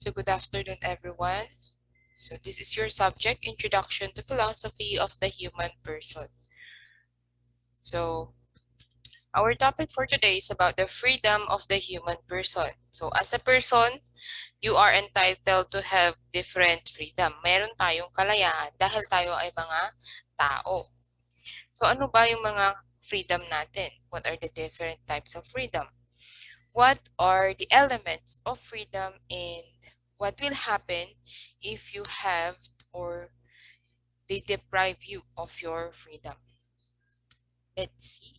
So good afternoon, everyone. So this is your subject, Introduction to Philosophy of the Human Person. So our topic for today is about the freedom of the human person. So as a person, you are entitled to have different freedom. Meron tayong kalayaan dahil tayo ay mga tao. So ano ba yung mga freedom natin? What are the different types of freedom? What are the elements of freedom and what will happen if you have or they deprive you of your freedom? Let's see.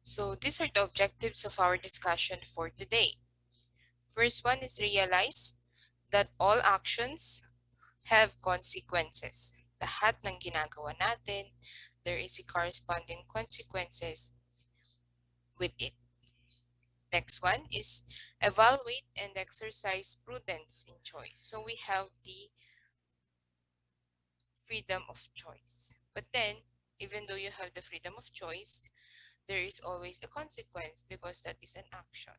So these are the objectives of our discussion for today. First one is realize that all actions have consequences. Lahat ng ginagawa natin, there is a corresponding consequences with it. Next one is evaluate and exercise prudence in choice. So we have the freedom of choice. But then, even though you have the freedom of choice, there is always a consequence because that is an action.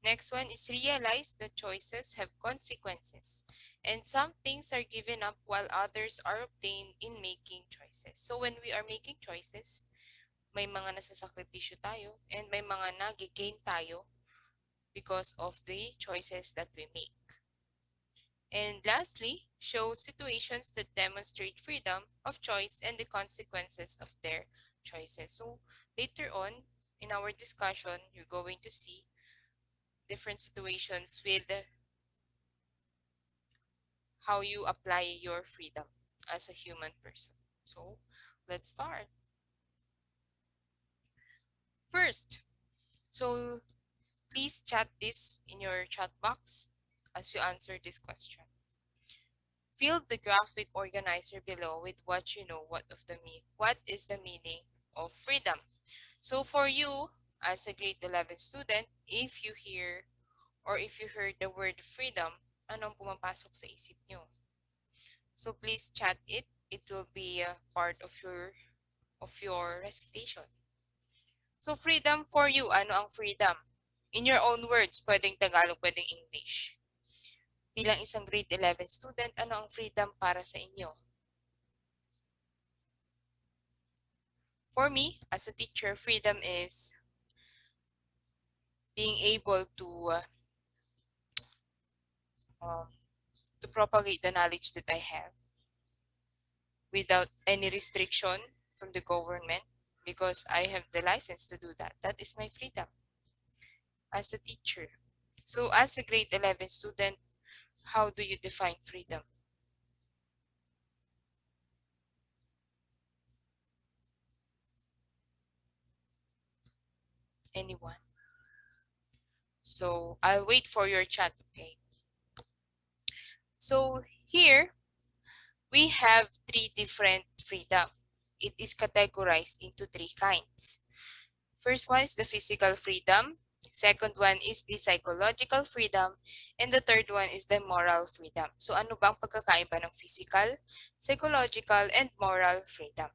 Next one is realize that choices have consequences and some things are given up while others are obtained in making choices. So when we are making choices, may mga nasasakripisyo tayo and may mga nag-gain tayo because of the choices that we make. And lastly, show situations that demonstrate freedom of choice and the consequences of their choices. So later on in our discussion, you're going to see different situations with how you apply your freedom as a human person. So let's start. First, so please chat this in your chat box as you answer this question. Fill the graphic organizer below with what you know what is the meaning of freedom. So for you, as a grade 11 student, if you hear or if you heard the word freedom, anong pumapasok sa isip nyo? So please chat it. It will be a part of your recitation. So freedom for you, ano ang freedom? In your own words, pwedeng Tagalog, pwedeng English. Bilang isang grade 11 student, ano ang freedom para sa inyo? For me, as a teacher, freedom is being able to propagate the knowledge that I have without any restriction from the government because I have the license to do that. That is my freedom as a teacher. So as a grade 11 student, how do you define freedom? Anyone? So I'll wait for your chat, okay? So here we have three different freedom. It is categorized into three kinds. First one is the physical freedom. Second one is the psychological freedom. And the third one is the moral freedom. So ano ba ang pagkakaiba ng physical, psychological, and moral freedom?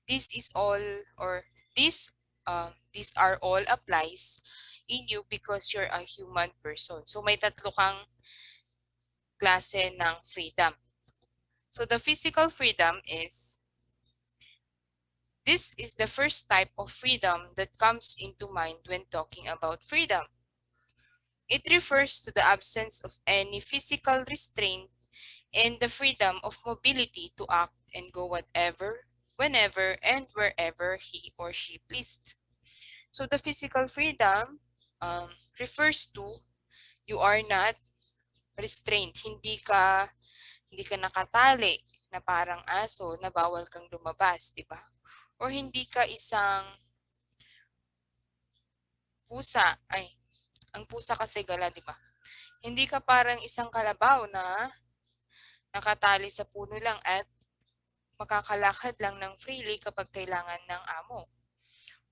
This is all or these are all applies in you because you're a human person. So may tatlo kang klase ng freedom. So the physical freedom is this is the first type of freedom that comes into mind when talking about freedom. It refers to the absence of any physical restraint and the freedom of mobility to act and go whatever, whenever, and wherever he or she pleased. So the physical freedom refers to you are not restrained. Hindi ka nakatali na parang aso na bawal kang lumabas, di ba? Or hindi ka isang pusa. Ang pusa kasi gala, di ba? Hindi ka parang isang kalabaw na nakatali sa puno lang at makakalakad lang ng freely kapag kailangan ng amo.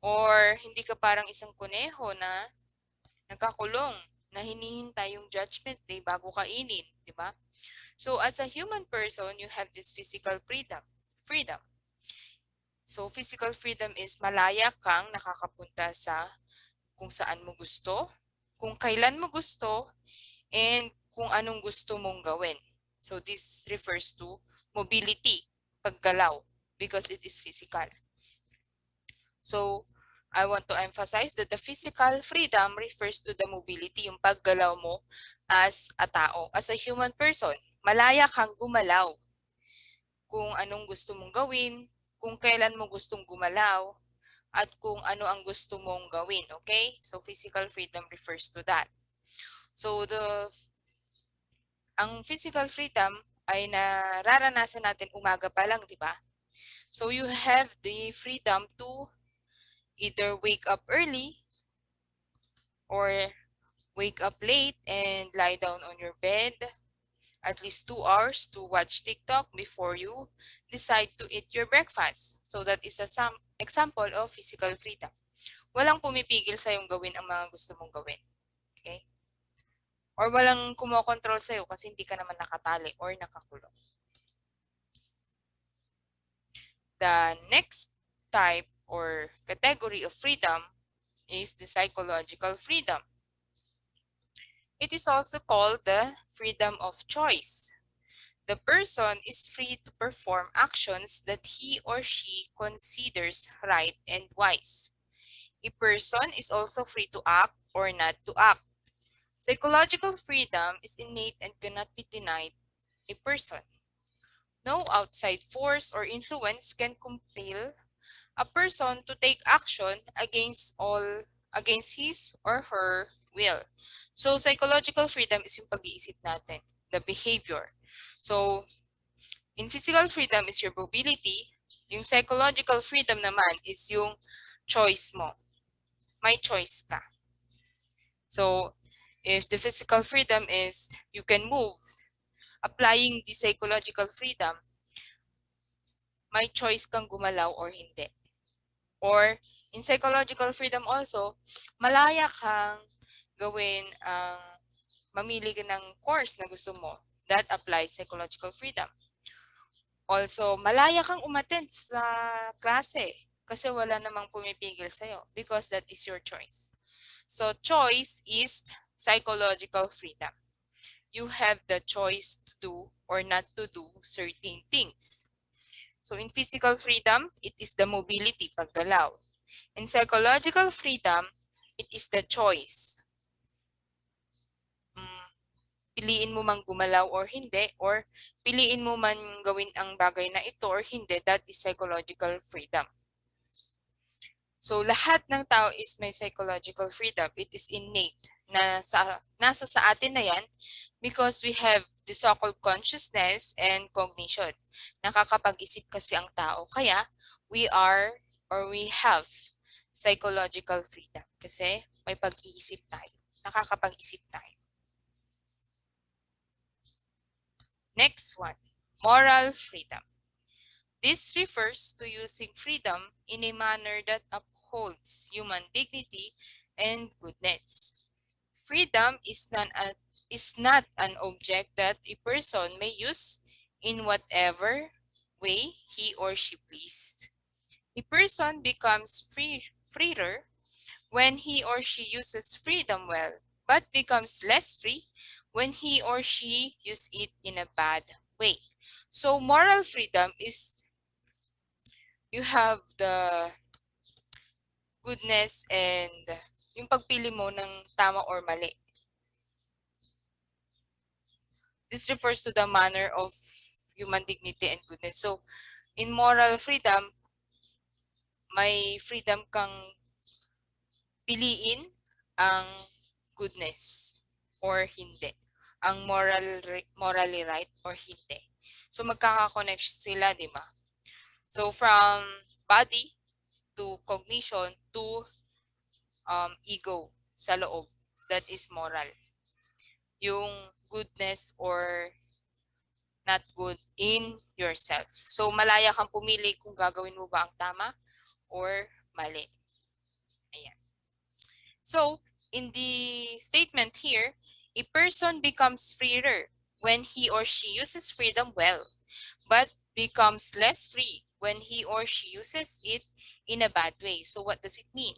Or hindi ka parang isang kuneho na nagkakulong na hinihintay yung judgment day bago kainin, di ba? So as a human person, you have this physical freedom. So physical freedom is malaya kang nakakapunta sa kung saan mo gusto. kung kailan mo gusto, and kung anong gusto mong gawin. So this refers to mobility, paggalaw, because it is physical. So I want to emphasize that the physical freedom refers to the mobility, yung paggalaw mo as a tao, as a human person. Malaya kang gumalaw kung anong gusto mong gawin, kung kailan mo gustong gumalaw, at kung ano ang gusto mong gawin, okay? So physical freedom refers to that. So ang physical freedom ay nararanasan natin umaga pa lang, di ba? So you have the freedom to either wake up early or wake up late and lie down on your bed at least 2 hours to watch TikTok before you decide to eat your breakfast. So that is a example of physical freedom. Walang pumipigil sa yung gawin ang mga gusto mong gawin. Okay? Or walang kumokontrol sa'yo kasi hindi ka naman nakatali or nakakulong. The next type or category of freedom is the psychological freedom. It is also called the freedom of choice. The person is free to perform actions that he or she considers right and wise. A person is also free to act or not to act. Psychological freedom is innate and cannot be denied a person. No outside force or influence can compel a person to take action against his or her will. So psychological freedom is yung pag-iisip natin, the behavior. So in physical freedom is your mobility, yung psychological freedom naman is yung choice mo. May choice ka. So if the physical freedom is you can move, applying the psychological freedom, may choice kang gumalaw or hindi. Or in psychological freedom also, malaya kang gawin ang mamili ka ng course na gusto mo. That applies psychological freedom. Also, malaya kang umattend sa klase kasi wala namang pumipigil sa'yo because that is your choice. So choice is psychological freedom. You have the choice to do or not to do certain things. So in physical freedom, it is the mobility, paggalaw. In psychological freedom, it is the choice. Piliin mo mang gumalaw or hindi, or piliin mo man gawin ang bagay na ito or hindi, that is psychological freedom. So lahat ng tao is may psychological freedom. It is innate. Nasa sa atin na yan because we have the so-called consciousness and cognition. Nakakapag-isip kasi ang tao. Kaya we have psychological freedom kasi may pag-iisip tayo. Nakakapag-isip tayo. Next one, moral freedom. This refers to using freedom in a manner that upholds human dignity and goodness. Freedom is not an object that a person may use in whatever way he or she pleased. A person becomes freer when he or she uses freedom well, but becomes less free when he or she uses it in a bad way. So moral freedom is you have the goodness and yung pagpili mo ng tama or mali. This refers to the manner of human dignity and goodness. So in moral freedom, may freedom kang piliin ang goodness or hindi. Ang morally right or hindi. So magkaka-connect sila, di ba? So from body to cognition to ego sa loob. That is moral. Yung goodness or not good in yourself. So malaya kang pumili kung gagawin mo ba ang tama or mali. Ayan. So in the statement here, a person becomes freer when he or she uses freedom well, but becomes less free when he or she uses it in a bad way. So what does it mean?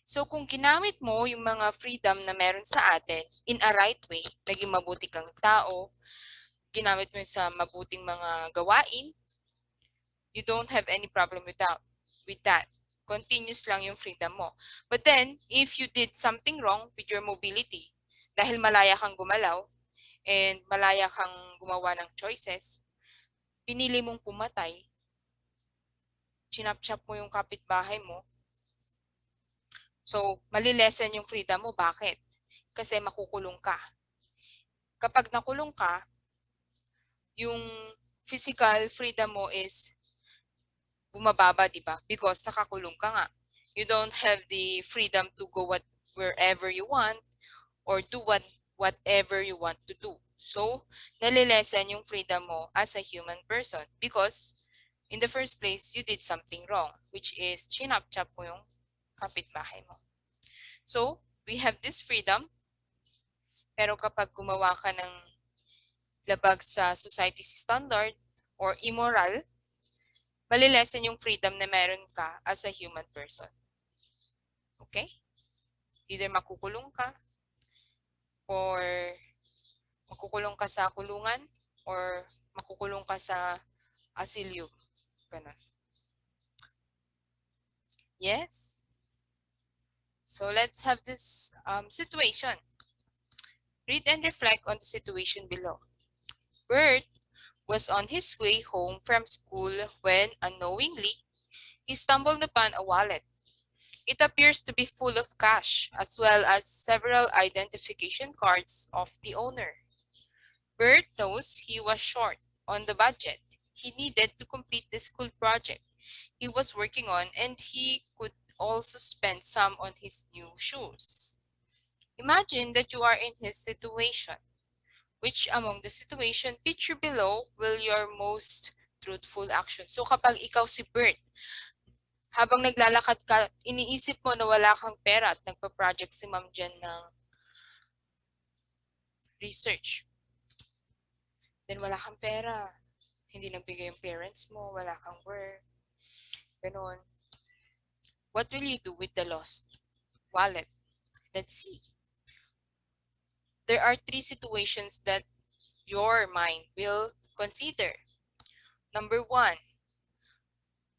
So kung ginamit mo yung mga freedom na meron sa atin in a right way, naging mabuti kang tao, ginamit mo sa mabuting mga gawain, you don't have any problem with that. Continuous lang yung freedom mo. But then, if you did something wrong with your mobility, dahil malaya kang gumalaw, and malaya kang gumawa ng choices, pinili mong pumatay, chinap-chap mo yung kapitbahay mo, so malilesen yung freedom mo. Bakit? Kasi makukulong ka. Kapag nakulong ka, yung physical freedom mo is bumababa, di ba? Because nakakulong ka nga. You don't have the freedom to go wherever you want or do whatever you want to do. So, nalilesen yung freedom mo as a human person because in the first place, you did something wrong, which is chinap-chap mo yung kapitbahay mo. So, we have this freedom, pero kapag gumawa ka ng labag sa society's standard or immoral, malilesen yung freedom na meron ka as a human person. Okay? Either makukulong ka or makukulong ka sa kulungan or makukulong ka sa asylum. Ganun. Yes? So let's have this situation. Read and reflect on the situation below. Bert was on his way home from school when, unknowingly, he stumbled upon a wallet. It appears to be full of cash, as well as several identification cards of the owner. Bert knows he was short on the budget he needed to complete the school project he was working on, and he could also spend some on his new shoes. Imagine that you are in his situation. Which among the situation picture below will your most truthful action? So kapag ikaw si Bert, habang naglalakad ka, iniisip mo na wala kang pera at nagpa-project si ma'am dyan ng research. Then wala kang pera. Hindi nagbigay yung parents mo, wala kang work. Ganon. What will you do with the lost wallet? Let's see. There are 3 situations that your mind will consider. Number 1,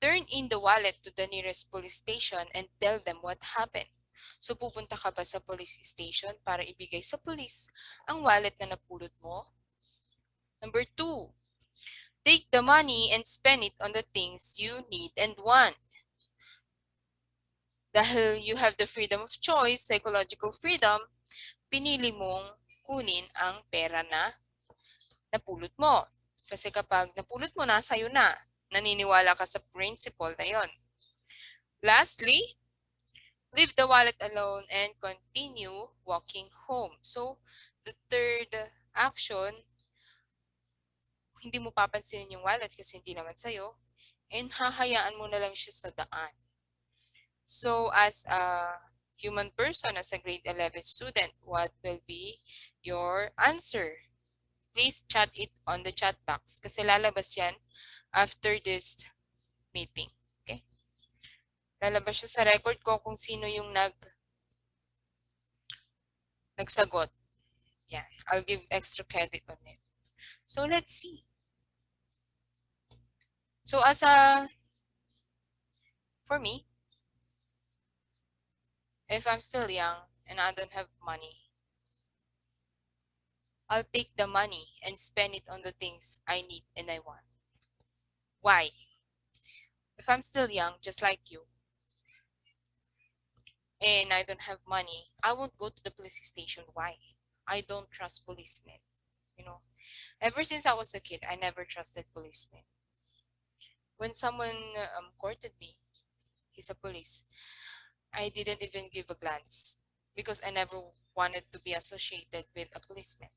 turn in the wallet to the nearest police station and tell them what happened. So pupunta ka ba sa police station para ibigay sa police ang wallet na napulot mo? Number 2, take the money and spend it on the things you need and want. Dahil you have the freedom of choice, psychological freedom, pinili mong kunin ang pera na napulot mo. Kasi kapag napulot mo na, sa'yo na. Naniniwala ka sa principle na yon. Lastly, leave the wallet alone and continue walking home. So, the third action, hindi mo papansinin yung wallet kasi hindi naman sa'yo, and hahayaan mo na lang siya sa daan. So, as a human person, as a grade 11 student, what will be your answer? Please chat it on the chat box kasi lalabas yan after this meeting. Okay? Lalabas siya sa record ko kung sino yung nagsagot. Yan. I'll give extra credit on it. So, let's see. So, for me, if I'm still young and I don't have money, I'll take the money and spend it on the things I need and I want. Why? If I'm still young, just like you, and I don't have money, I won't go to the police station. Why? I don't trust policemen. You know, ever since I was a kid, I never trusted policemen. When someone courted me, he's a police, I didn't even give a glance because I never wanted to be associated with a policeman.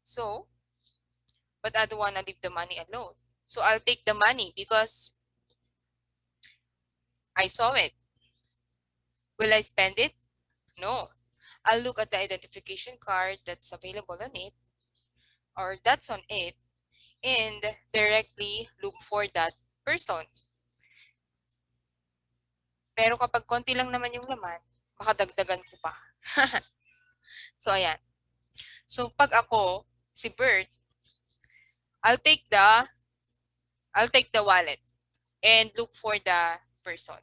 So, but I don't want to leave the money alone. So I'll take the money because I saw it. Will I spend it? No. I'll look at the identification card that's available on it or that's on it and directly look for that person. Pero kapag konti lang naman yung laman, baka dagdagan ko pa. So, ayan. So, pag ako, si Bert, I'll take the, I'll take the wallet and look for the person.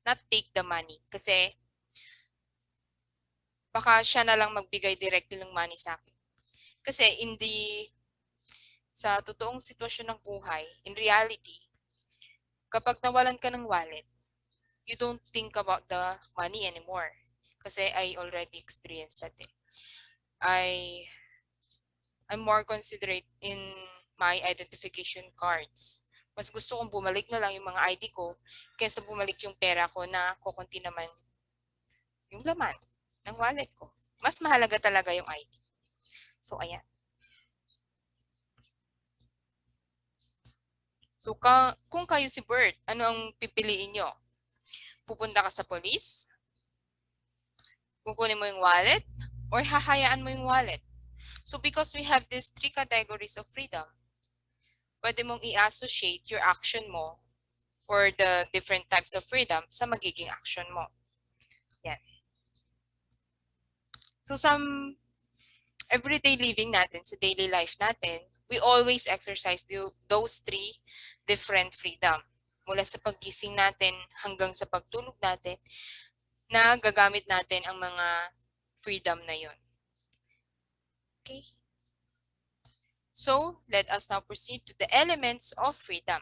Not take the money. Kasi, baka siya na lang magbigay directly ng money sa akin. Kasi, sa totoong sitwasyon ng buhay, in reality, kapag nawalan ka ng wallet, you don't think about the money anymore. Kasi I already experienced that. I'm more considerate in my identification cards. Mas gusto kong bumalik na lang yung mga ID ko kaysa bumalik yung pera ko na kukunti naman yung laman ng wallet ko. Mas mahalaga talaga yung ID. So, ayan. So, kung kayo si Bert, ano ang pipiliin nyo? Pupunta ka sa police? Kukunin mo yung wallet? Or hahayaan mo yung wallet? So, because we have these three categories of freedom, pwede mong i-associate your action mo or the different types of freedom sa magiging action mo. Yan. So, some everyday living natin, sa daily life natin, we always exercise those three different freedom. Mula sa paggising natin hanggang sa pagtulog natin, na gagamit natin ang mga freedom na yon. Okay? So, let us now proceed to the elements of freedom.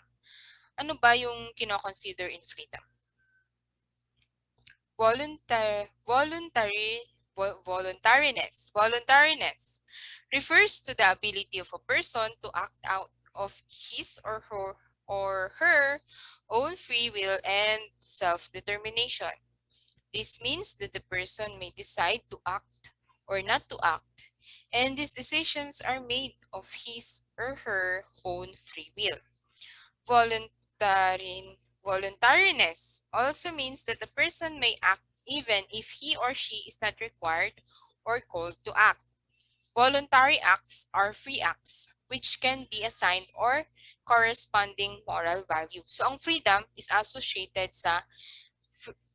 Ano ba yung kino-consider in freedom? Voluntariness refers to the ability of a person to act out of his or her own free will and self-determination. This means that the person may decide to act or not to act, and these decisions are made of his or her own free will. Voluntariness also means that the person may act even if he or she is not required or called to act. Voluntary acts are free acts, which can be assigned or corresponding moral value. So, ang freedom is associated sa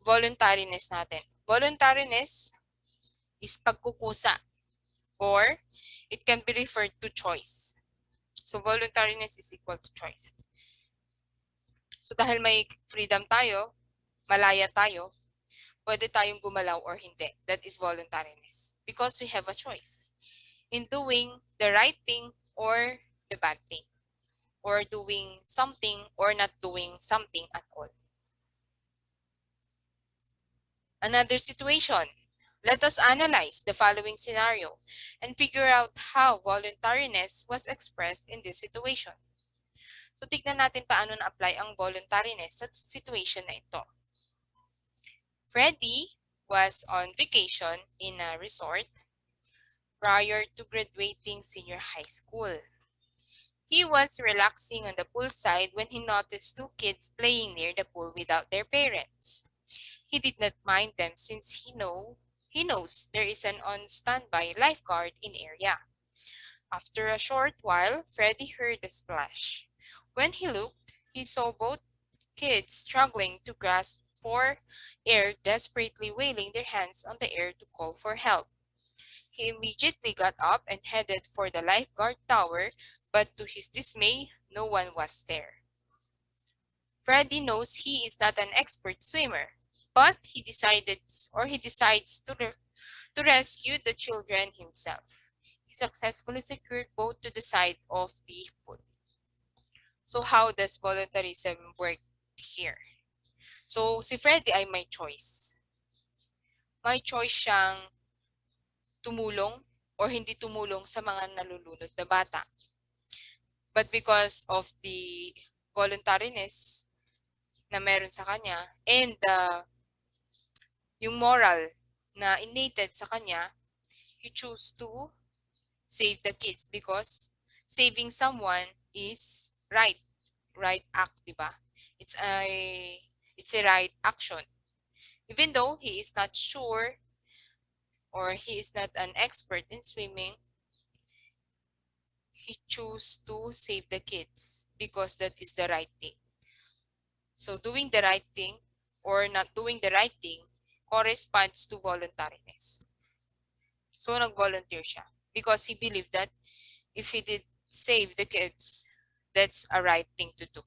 voluntariness natin. Voluntariness is pagkukusa, or it can be referred to choice. So, voluntariness is equal to choice. So, dahil may freedom tayo, malaya tayo, pwede tayong gumalaw or hindi. That is voluntariness. Because we have a choice in doing the right thing or the bad thing, or doing something or not doing something at all. Another situation. Let us analyze the following scenario and figure out how voluntariness was expressed in this situation. So, tignan natin paano na-apply ang voluntariness sa situation na ito. Freddie was on vacation in a resort prior to graduating senior high school. He was relaxing on the poolside when he noticed two kids playing near the pool without their parents. He did not mind them since he knows there is an on-standby lifeguard in area. After a short while, Freddie heard a splash. When he looked, he saw both kids struggling to grasp for air, desperately waving their hands on the air to call for help. He immediately got up and headed for the lifeguard tower, but to his dismay, no one was there. Freddie knows he is not an expert swimmer, but he decides to rescue the children himself. He successfully secured both to the side of the pool. So how does voluntarism work here? So si Freddie ay may choice. May choice siyang tumulong or hindi tumulong sa mga nalulunod na bata. But because of the voluntariness na meron sa kanya and yung moral na innate sa kanya, he chose to save the kids because saving someone is right act, di ba? It's a right action. Even though he is not sure or he is not an expert in swimming, he chose to save the kids because that is the right thing. So doing the right thing or not doing the right thing corresponds to voluntariness. So nag-volunteer siya because he believed that if he did save the kids, that's a right thing to do.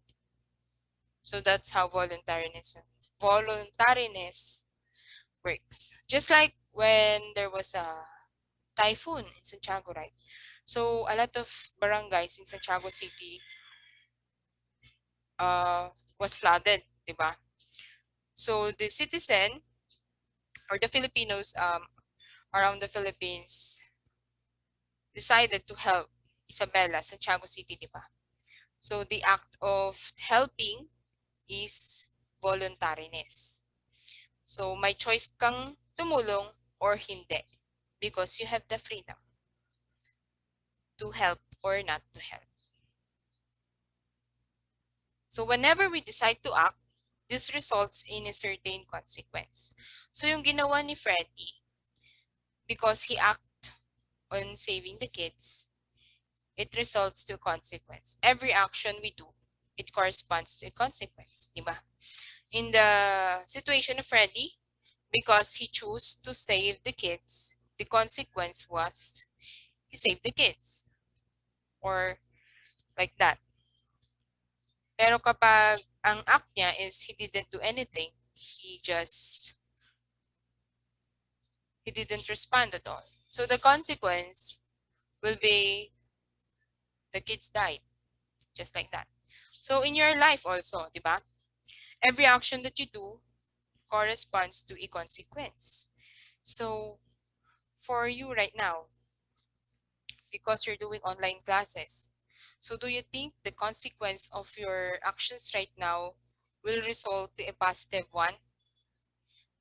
So that's how voluntariness works. Just like when there was a typhoon in Santiago, right? So a lot of barangays in Santiago City was flooded, diba? So the citizen or the Filipinos around the Philippines decided to help Isabela, Santiago City, diba? So the act of helping is voluntariness. So may choice kang tumulong or hindi because you have the freedom to help or not to help. So whenever we decide to act, this results in a certain consequence. So yung ginawa ni Freddy, because he acted on saving the kids, it results to consequence. Every action we do, it corresponds to a consequence, di ba? In the situation of Freddy, because he chose to save the kids, the consequence was he saved the kids. Or like that. Pero kapag ang act niya is he didn't do anything, he didn't respond at all. So the consequence will be the kids died. Just like that. So in your life also, di ba? Every action that you do corresponds to a consequence. So for you right now, because you're doing online classes, so do you think the consequence of your actions right now will result to a positive one?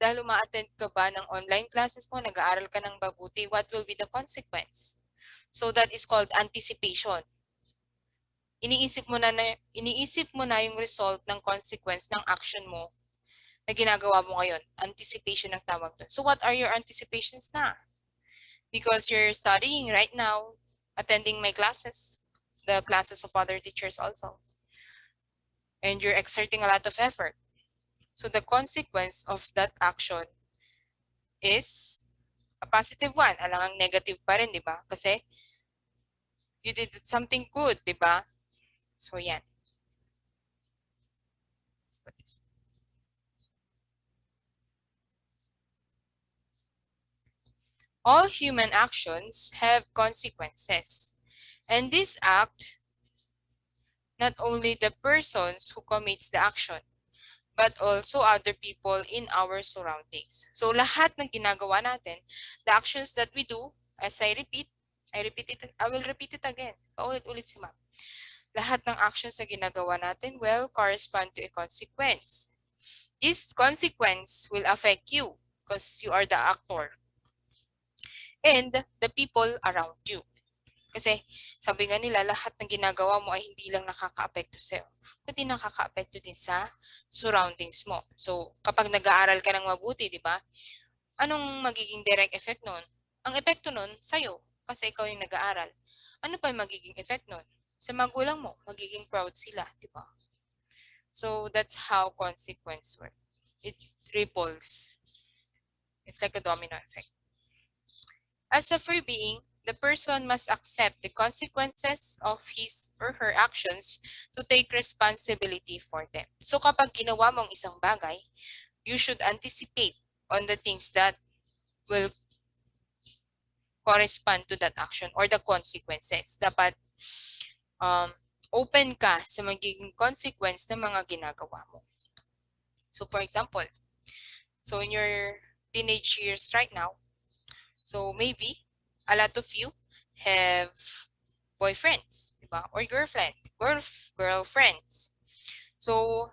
Dahil uma-attend ka ba ng online classes mo, nag-aaral ka ng mabuti, what will be the consequence? So that is called anticipation. Iniisip mo na yung result ng consequence ng action mo na ginagawa mo ngayon. Anticipation ang tawag doon. So what are your anticipations na? Because you're studying right now, attending my classes, the classes of other teachers also. And you're exerting a lot of effort. So the consequence of that action is a positive one. Alangang negative pa rin, di ba? Kasi you did something good, di ba? So yan. All human actions have consequences. And this act, not only the persons who commits the action, but also other people in our surroundings. So lahat ng ginagawa natin, the actions that we do, as I will repeat it again. Paulit-ulit si ma'am. Lahat ng actions na ginagawa natin will correspond to a consequence. This consequence will affect you because you are the actor and the people around you. Kasi sabi nga nila, lahat ng ginagawa mo ay hindi lang nakaka-apekto sa'yo, kundi nakaka-apekto din sa surroundings mo. So, kapag nag-aaral ka ng mabuti, di ba? Anong magiging direct effect nun? Ang epekto nun, sa'yo, kasi ikaw yung nag-aaral. Ano pa yung magiging effect nun? Sa magulang mo, magiging proud sila, di ba? So, that's how consequence work. It ripples. It's like a domino effect. As a free being, the person must accept the consequences of his or her actions to take responsibility for them. So kapag ginawa mong isang bagay, you should anticipate on the things that will correspond to that action or the consequences. Dapat open ka sa magiging consequence ng mga ginagawa mo. So for example, so in your teenage years right now, so maybe a lot of you have boyfriends, diba? Or girlfriends. So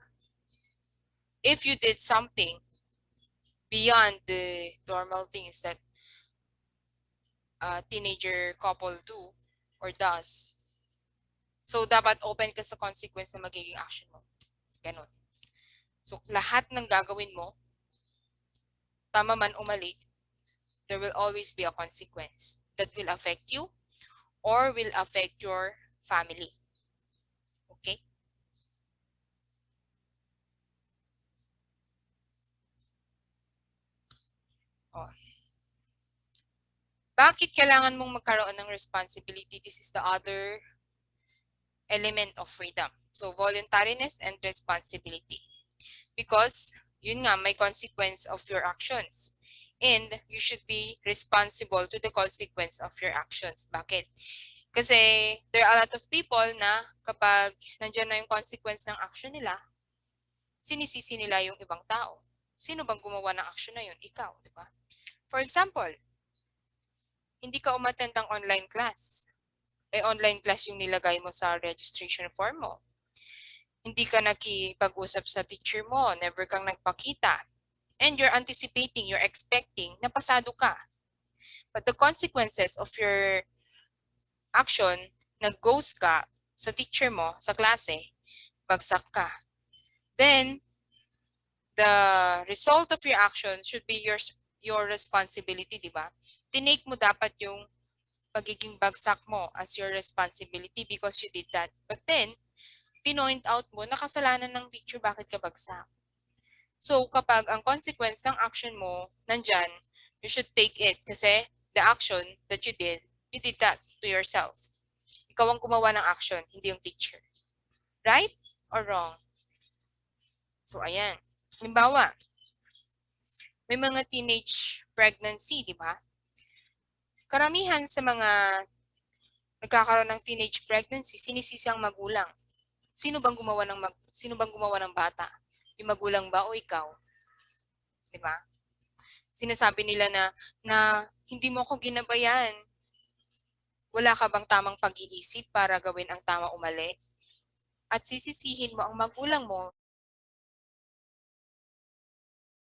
if you did something beyond the normal things that a teenager couple do or does, so dapat open ka sa consequence na magiging action mo. Ganon. So lahat ng gagawin mo, tama man o mali, there will always be a consequence that will affect you or will affect your family. Okay? Oh. Bakit kailangan mong magkaroon ng responsibility? This is the other element of freedom. So, voluntariness and responsibility. Because, yun nga, may consequence of your actions. And you should be responsible to the consequence of your actions. Bakit? Kasi there are a lot of people na kapag nandiyan na yung consequence ng action nila, sinisisi nila yung ibang tao. Sino bang gumawa ng action na yun? Ikaw, di ba? For example, hindi ka umattend ng online class. Online class yung nilagay mo sa registration form mo. Hindi ka nakipag-usap sa teacher mo, never kang nagpakita. And you're anticipating, you're expecting na pasado ka. But the consequences of your action, nag-ghost ka sa teacher mo, sa klase, bagsak ka. Then, the result of your action should be your responsibility, di ba? Tinake mo dapat yung pagiging bagsak mo as your responsibility because you did that. But then, pinoint out mo na kasalanan ng teacher bakit ka bagsak. So, kapag ang consequence ng action mo nandyan, you should take it kasi the action that you did that to yourself. Ikaw ang gumawa ng action, hindi yung teacher. Right or wrong? So, ayan. Halimbawa, may mga teenage pregnancy, di ba? Karamihan sa mga nagkakaroon ng teenage pregnancy, sinisisi ang magulang. Sino bang gumawa ng bata? Yung magulang ba o ikaw? Di ba? Sinasabi nila na hindi mo ako ginabayan. Wala ka bang tamang pag-iisip para gawin ang tama o mali? At sisisihin mo ang magulang mo